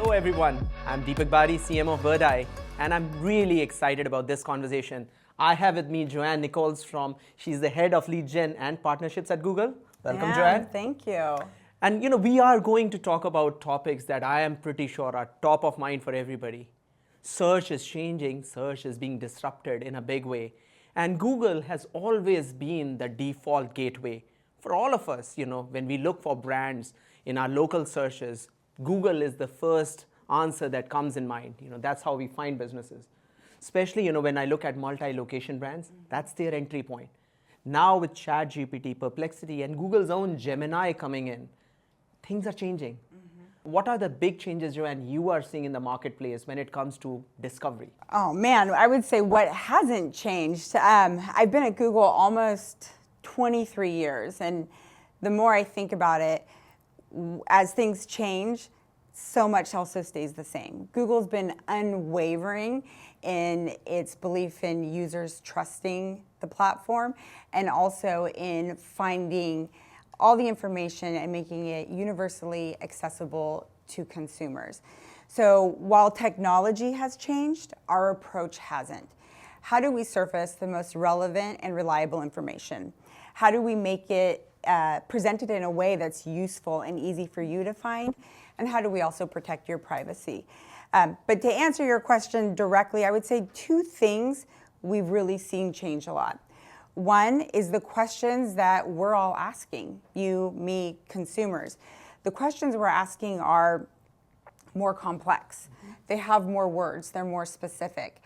Hello everyone, I'm Deepak Bahree, CMO of Birdeye, and I'm really excited about this conversation. I have with me Joanne Nichols she's the head of lead gen and partnerships at Google. Welcome, Joanne. Thank you. And we are going to talk about topics that I am pretty sure are top of mind for everybody. Search is changing, search is being disrupted in a big way. And Google has always been the default gateway for all of us. When we look for brands in our local searches, Google is the first answer that comes in mind. That's how we find businesses. Especially, when I look at multi-location brands, that's their entry point. Now with ChatGPT, Perplexity, and Google's own Gemini coming in, things are changing. What are the big changes, Joanne, you are seeing in the marketplace when it comes to discovery? Oh man, I would say what hasn't changed. I've been at Google almost 23 years, and the more I think about it, as things change, so much also stays the same. Google's been unwavering in its belief in users trusting the platform and also in finding all the information and making it universally accessible to consumers. So while technology has changed, our approach hasn't. How do we surface the most relevant and reliable information? How do we make it presented in a way that's useful and easy for you to find? And how do we also protect your privacy? But to answer your question directly, I would say two things we've really seen change a lot. One is the questions that we're all asking, you, me, consumers. The questions we're asking are more complex. They have more words, they're more specific.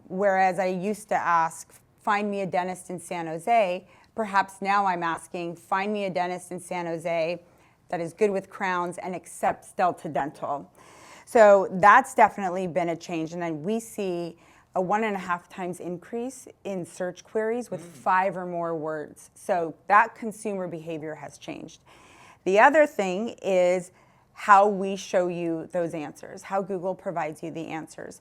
Whereas I used to ask, find me a dentist in San Jose, perhaps now I'm asking, find me a dentist in San Jose that is good with crowns and accepts Delta Dental. So that's definitely been a change. And then we see a 1.5 times increase in search queries with 5 or more words. So that consumer behavior has changed. The other thing is how we show you those answers, how Google provides you the answers.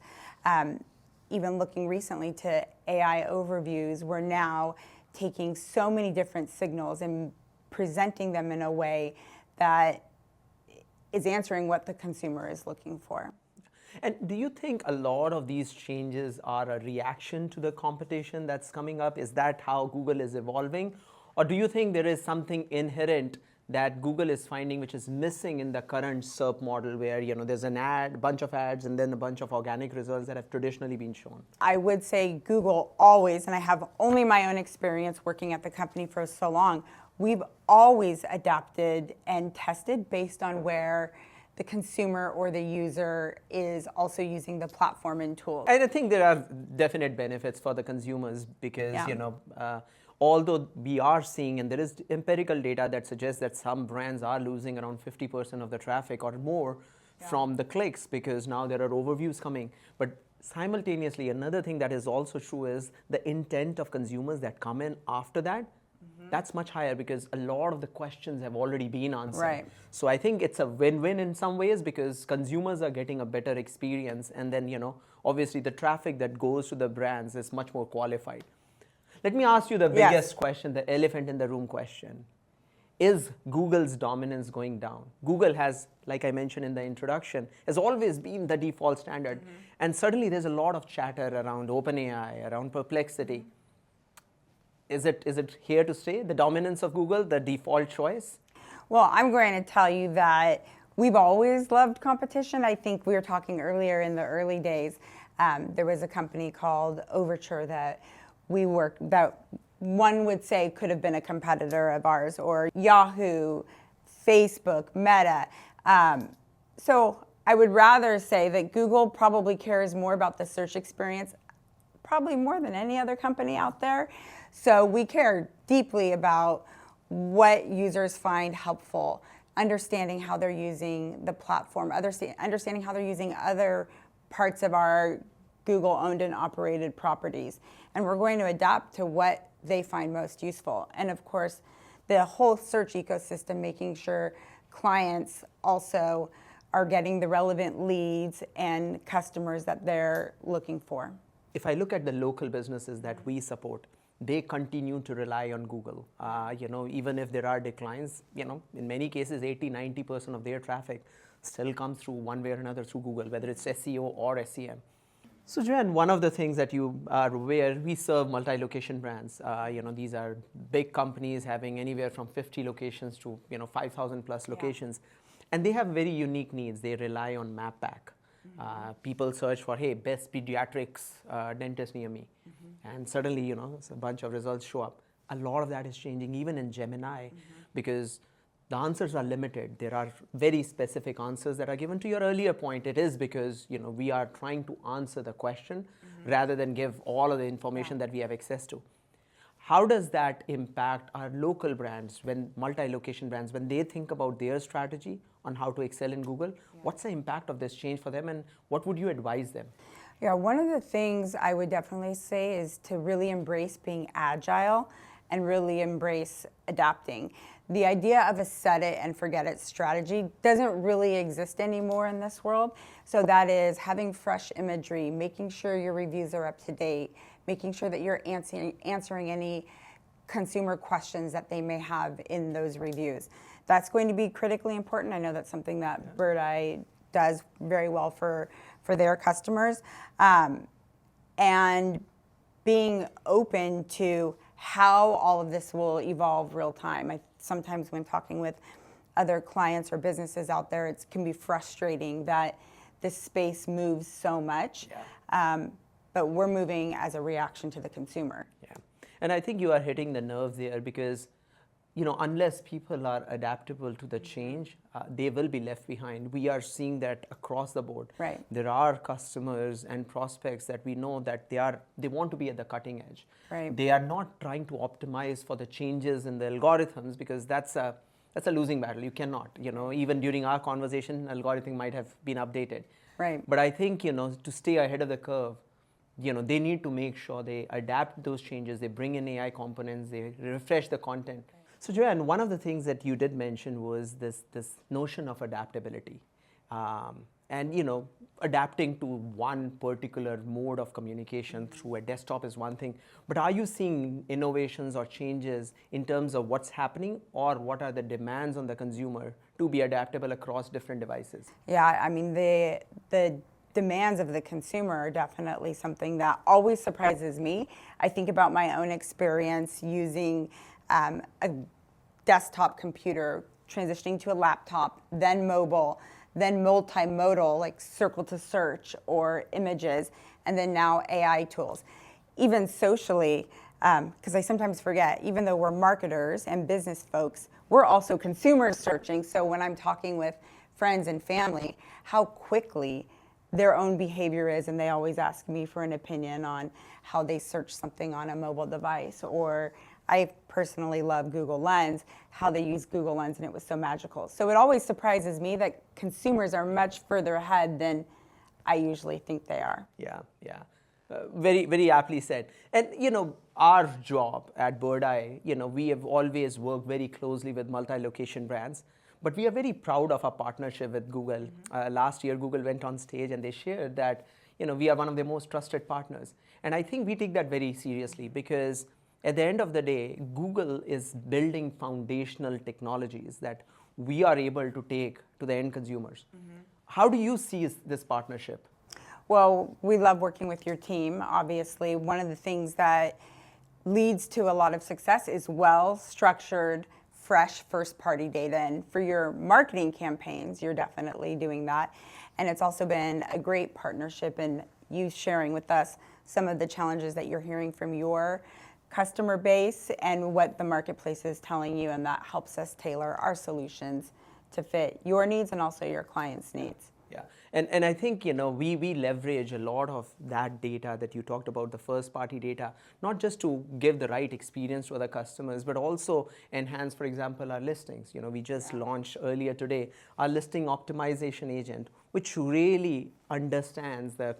Even looking recently to AI overviews, we're now taking so many different signals and presenting them in a way that is answering what the consumer is looking for. And do you think a lot of these changes are a reaction to the competition that's coming up? Is that how Google is evolving? Or do you think there is something inherent that Google is finding which is missing in the current SERP model where there's an ad, bunch of ads, and then a bunch of organic results that have traditionally been shown? I would say Google always, and I have only my own experience working at the company for so long, we've always adapted and tested based on where the consumer or the user is also using the platform and tools. And I think there are definite benefits for the consumers because, although we are seeing, and there is empirical data that suggests that some brands are losing around 50% of the traffic or more from the clicks because now there are overviews coming. But simultaneously, another thing that is also true is the intent of consumers that come in after that. That's much higher because a lot of the questions have already been answered. Right. So I think it's a win-win in some ways because consumers are getting a better experience and then, obviously the traffic that goes to the brands is much more qualified. Let me ask you the biggest question, the elephant in the room question. Is Google's dominance going down? Google has, like I mentioned in the introduction, has always been the default standard. And certainly there's a lot of chatter around OpenAI, around Perplexity. Is it here to stay, the dominance of Google, the default choice? Well, I'm going to tell you that we've always loved competition. I think we were talking earlier in the early days. There was a company called Overture that we worked, that one would say could have been a competitor of ours, or Yahoo, Facebook, Meta. So I would rather say that Google probably cares more about the search experience, probably more than any other company out there. So we care deeply about what users find helpful, understanding how they're using the platform, understanding how they're using other parts of our Google-owned and operated properties. And we're going to adapt to what they find most useful. And of course, the whole search ecosystem, making sure clients also are getting the relevant leads and customers that they're looking for. If I look at the local businesses that we support, they continue to rely on Google. Even if there are declines, in many cases, 80-90% of their traffic still comes through one way or another through Google, whether it's SEO or SEM. So Joanne, one of the things that you are aware, we serve multi-location brands. These are big companies having anywhere from 50 locations to 5,000 plus locations, and they have very unique needs. They rely on map back. People search for, hey, best pediatrics dentist near me, and suddenly a bunch of results show up. A lot of that is changing even in Gemini, because the answers are limited. There are very specific answers that are given. To your earlier point, it is because we are trying to answer the question rather than give all of the information that we have access to. How does that impact our local brands, when multi-location brands, when they think about their strategy on how to excel in Google? What's the impact of this change for them, and what would you advise them? Yeah, one of the things I would definitely say is to really embrace being agile and really embrace adapting. The idea of a set it and forget it strategy doesn't really exist anymore in this world. So that is having fresh imagery, making sure your reviews are up to date, making sure that you're answering any consumer questions that they may have in those reviews. That's going to be critically important. I know that's something that Birdeye does very well for their customers. And being open to how all of this will evolve real time. Sometimes when talking with other clients or businesses out there, it can be frustrating that this space moves so much, but we're moving as a reaction to the consumer. Yeah, and I think you are hitting the nerve there, because unless people are adaptable to the change, they will be left behind. We are seeing that across the board. Right. There are customers and prospects that we know that they want to be at the cutting edge. Right. They are not trying to optimize for the changes in the algorithms, because that's a losing battle. You cannot. Even during our conversation, algorithm might have been updated. Right. But I think to stay ahead of the curve, they need to make sure they adapt those changes. They bring in AI components. They refresh the content. So Joanne, one of the things that you did mention was this notion of adaptability, and adapting to one particular mode of communication through a desktop is one thing. But are you seeing innovations or changes in terms of what's happening, or what are the demands on the consumer to be adaptable across different devices? Yeah, I mean the demands of the consumer are definitely something that always surprises me. I think about my own experience using a desktop computer, transitioning to a laptop, then mobile, then multimodal, like circle to search or images, and then now AI tools. Even socially, because I sometimes forget, even though we're marketers and business folks, we're also consumers searching. So when I'm talking with friends and family, how quickly their own behavior is, and they always ask me for an opinion on how they search something on a mobile device. Or I personally love Google Lens, how they use Google Lens, and it was so magical. So it always surprises me that consumers are much further ahead than I usually think they are. Yeah. Very, very aptly said. And our job at Birdeye, we have always worked very closely with multi-location brands, but we are very proud of our partnership with Google. Last year, Google went on stage and they shared that we are one of their most trusted partners. And I think we take that very seriously, because at the end of the day, Google is building foundational technologies that we are able to take to the end consumers. How do you see this partnership? Well, we love working with your team. Obviously, one of the things that leads to a lot of success is well-structured, fresh first-party data. And for your marketing campaigns, you're definitely doing that. And it's also been a great partnership in you sharing with us some of the challenges that you're hearing from your customer base and what the marketplace is telling you, and that helps us tailor our solutions to fit your needs and also your clients' needs. Yeah, and I think we leverage a lot of that data that you talked about, the first party data, not just to give the right experience to other customers, but also enhance, for example, our listings. We just launched earlier today our listing optimization agent, which really understands the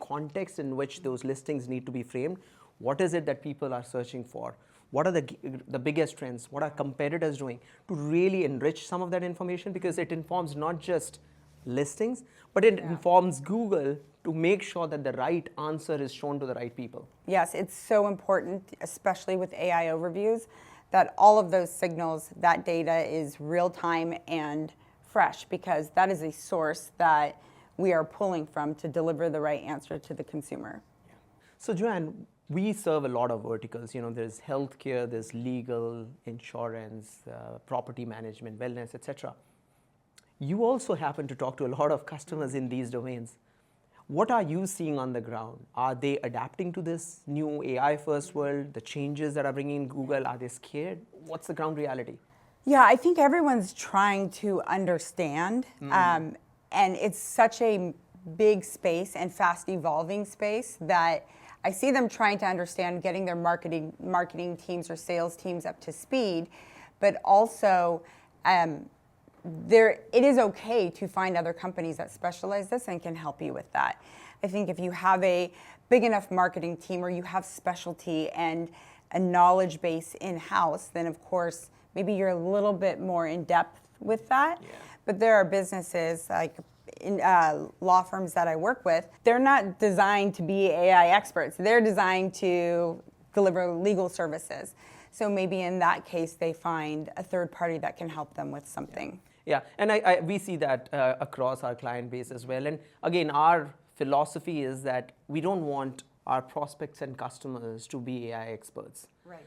context in which those listings need to be framed. What is it that people are searching for? What are the biggest trends? What are competitors doing to really enrich some of that information? Because it informs not just listings, but it informs Google to make sure that the right answer is shown to the right people. Yes, it's so important, especially with AI overviews, that all of those signals, that data is real time and fresh, because that is a source that we are pulling from to deliver the right answer to the consumer. So Joanne, we serve a lot of verticals. There's healthcare, there's legal, insurance, property management, wellness, etc. You also happen to talk to a lot of customers in these domains. What are you seeing on the ground? Are they adapting to this new AI-first world, the changes that are bringing in Google? Are they scared? What's the ground reality? Yeah, I think everyone's trying to understand, and it's such a big space and fast evolving space that I see them trying to understand, getting their marketing teams or sales teams up to speed, but also it is okay to find other companies that specialize this and can help you with that. I think if you have a big enough marketing team or you have specialty and a knowledge base in-house, then of course, maybe you're a little bit more in depth with that. Yeah. But there are businesses like in law firms that I work with, they're not designed to be AI experts. They're designed to deliver legal services. So maybe in that case, they find a third party that can help them with something. Yeah, and we see that across our client base as well. And again, our philosophy is that we don't want our prospects and customers to be AI experts. Right.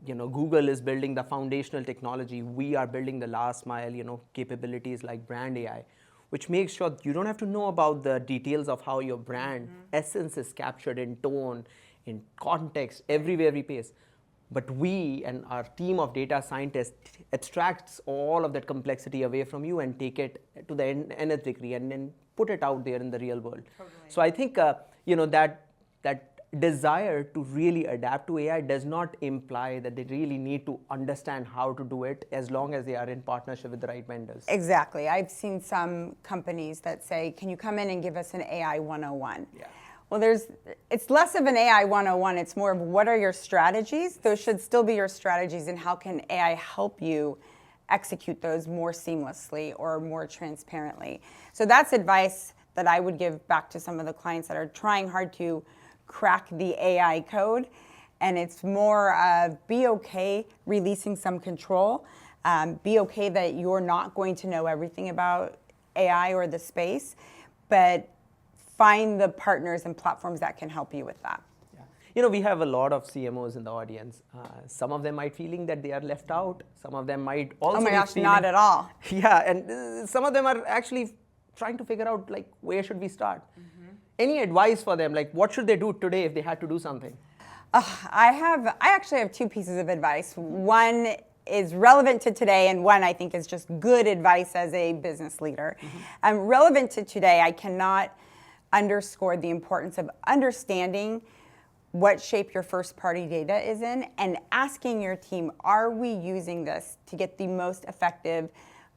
Google is building the foundational technology. We are building the last mile, capabilities like brand AI, which makes sure you don't have to know about the details of how your brand essence is captured in tone, in context, everywhere we pace. But we and our team of data scientists extracts all of that complexity away from you and take it to the nth degree and then put it out there in the real world. Totally. So I think that desire to really adapt to AI does not imply that they really need to understand how to do it, as long as they are in partnership with the right vendors. Exactly. I've seen some companies that say, can you come in and give us an AI 101? Yeah. Well, it's less of an AI 101. It's more of what are your strategies? Those should still be your strategies, and how can AI help you execute those more seamlessly or more transparently? So that's advice that I would give back to some of the clients that are trying hard to crack the AI code. And it's more of be okay releasing some control. Be okay that you're not going to know everything about AI or the space, but find the partners and platforms that can help you with that. Yeah. We have a lot of CMOs in the audience. Some of them might feeling that they are left out. Some of them might also Oh my gosh, feeling, not at all. Yeah, and some of them are actually trying to figure out, like, where should we start? Any advice for them? Like, what should they do today if they had to do something? I actually have two pieces of advice. One is relevant to today, and one I think is just good advice as a business leader. Relevant to today, I cannot underscore the importance of understanding what shape your first party data is in and asking your team, are we using this to get the most effective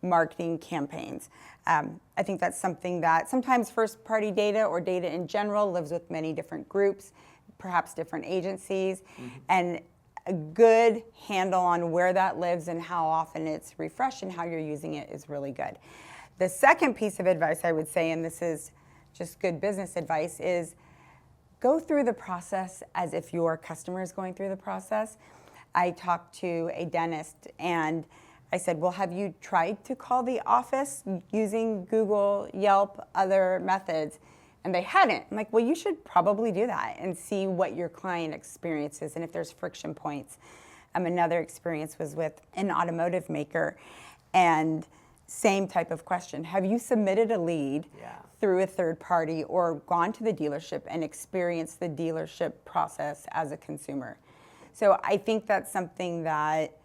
marketing campaigns? I think that's something that sometimes first party data or data in general lives with many different groups, perhaps different agencies, and a good handle on where that lives and how often it's refreshed and how you're using it is really good. The second piece of advice I would say, and this is just good business advice, is go through the process as if your customer is going through the process. I talked to a dentist and I said, well, have you tried to call the office using Google, Yelp, other methods? And they hadn't. I'm like, well, you should probably do that and see what your client experiences and if there's friction points. Another experience was with an automotive maker, and same type of question. Have you submitted a lead through a third party or gone to the dealership and experienced the dealership process as a consumer? So I think that's something that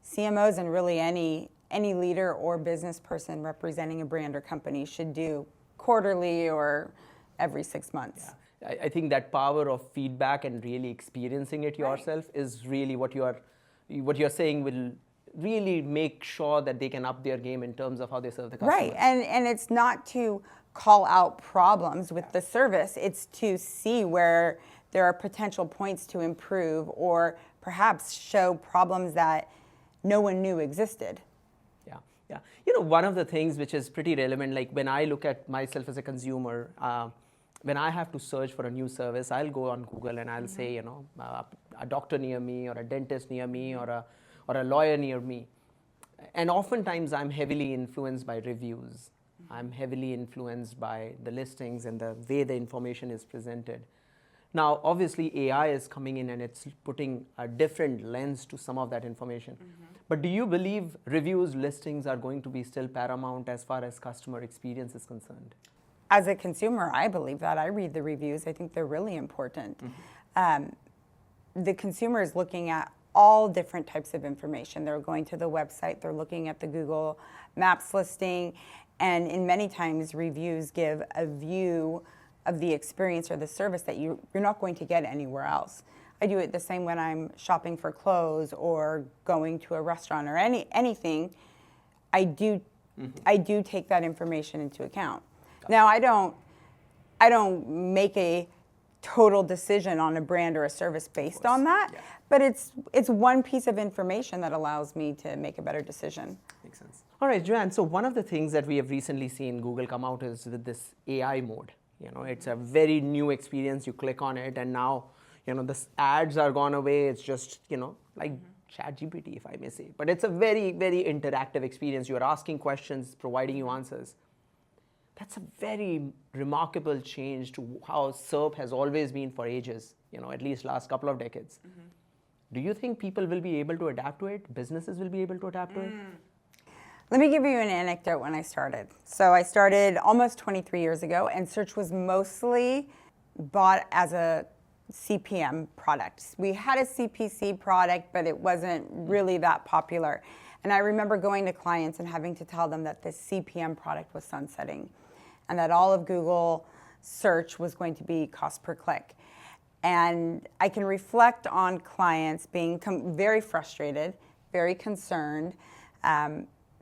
CMOs and really any leader or business person representing a brand or company should do quarterly or every 6 months. Yeah. I think that power of feedback and really experiencing it yourself is really what you're saying will really make sure that they can up their game in terms of how they serve the customer. Right, and it's not to call out problems with the service, it's to see where there are potential points to improve or perhaps show problems that no one knew existed. Yeah, Yeah, you know, one of the things which is pretty relevant, like when I look at myself as a consumer, when I have to search for a new service, I'll go on Google and I'll say, you know, a doctor near me, or a dentist near me, or a lawyer near me. And oftentimes I'm heavily influenced by reviews. I'm heavily influenced by the listings and the way the information is presented. Now, obviously, AI is coming in and it's putting a different lens to some of that information. But do you believe reviews, listings are going to be still paramount as far as customer experience is concerned? As a consumer, I believe that. I read the reviews. I think they're really important. The consumer is looking at all different types of information. They're going to the website, they're looking at the Google Maps listing, and in many times reviews give a view of the experience or the service that you're not going to get anywhere else. I do it the same when I'm shopping for clothes or going to a restaurant or anything. I do take that information into account. Now, I don't make a total decision on a brand or a service based on that, but it's one piece of information that allows me to make a better decision. Makes sense. All right, Joanne, so one of the things that we have recently seen Google come out is with this AI mode. You know, it's a very new experience. You click on it and now, you know, the ads are gone away. It's just, you know, like ChatGPT, if I may say. But it's a very, very interactive experience. You're asking questions, providing you answers. That's a very remarkable change to how SERP has always been for ages, you know, at least last couple of decades. Do you think people will be able to adapt to it? Businesses will be able to adapt to it? Let me give you an anecdote when I started. So I started almost 23 years ago, and search was mostly bought as a CPM product. We had a CPC product, but it wasn't really that popular. And I remember going to clients and having to tell them that this CPM product was sunsetting and that all of Google search was going to be cost per click. And I can reflect on clients being very frustrated, very concerned,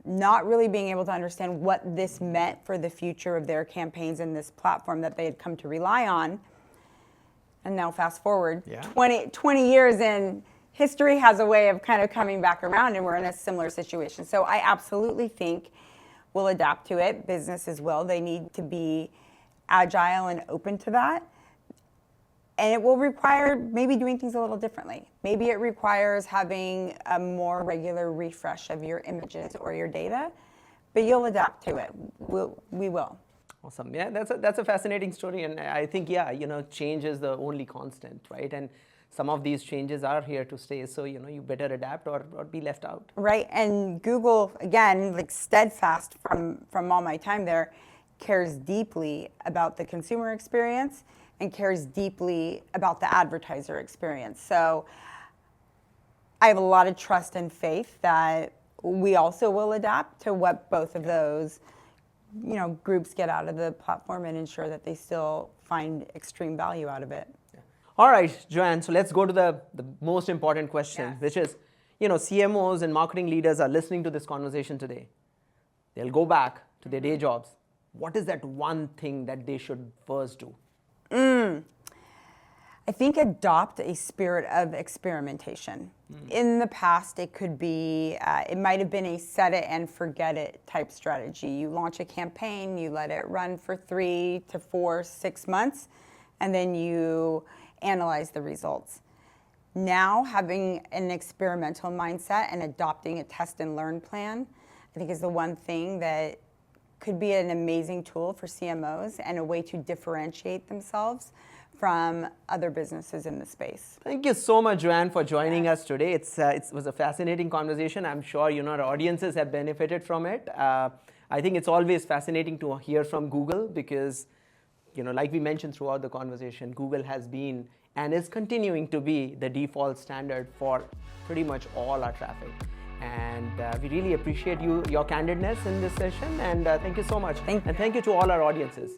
not really being able to understand what this meant for the future of their campaigns and this platform that they had come to rely on. And now fast forward, 20 years in, history has a way of kind of coming back around, and we're in a similar situation. So I absolutely think we'll adapt to it. Businesses will. They need to be agile and open to that. And it will require maybe doing things a little differently. Maybe it requires having a more regular refresh of your images or your data, but you'll adapt to it. We will. Awesome. Yeah, that's a fascinating story. And I think, yeah, you know, change is the only constant, right? And some of these changes are here to stay. So, you know, you better adapt or be left out. Right. And Google, again, like steadfast from all my time there, cares deeply about the consumer experience and cares deeply about the advertiser experience. So I have a lot of trust and faith that we also will adapt to what both of those, you know, groups get out of the platform and ensure that they still find extreme value out of it. Yeah. All right, Joanne, so let's go to the most important question, which is, you know, CMOs and marketing leaders are listening to this conversation today. They'll go back to their day jobs. What is that one thing that they should first do? I think adopt a spirit of experimentation. In the past, it could be, it might have been a set it and forget it type strategy. You launch a campaign, you let it run for 3 to 4, 6 months, and then you analyze the results. Now, having an experimental mindset and adopting a test and learn plan, I think is the one thing that could be an amazing tool for CMOs and a way to differentiate themselves from other businesses in the space. Thank you so much, Joanne, for joining us today. It was a fascinating conversation. I'm sure, you know, our audiences have benefited from it. I think it's always fascinating to hear from Google because, you know, like we mentioned throughout the conversation, Google has been and is continuing to be the default standard for pretty much all our traffic. And we really appreciate your candidness in this session. And thank you so much. Thank you. And thank you to all our audiences.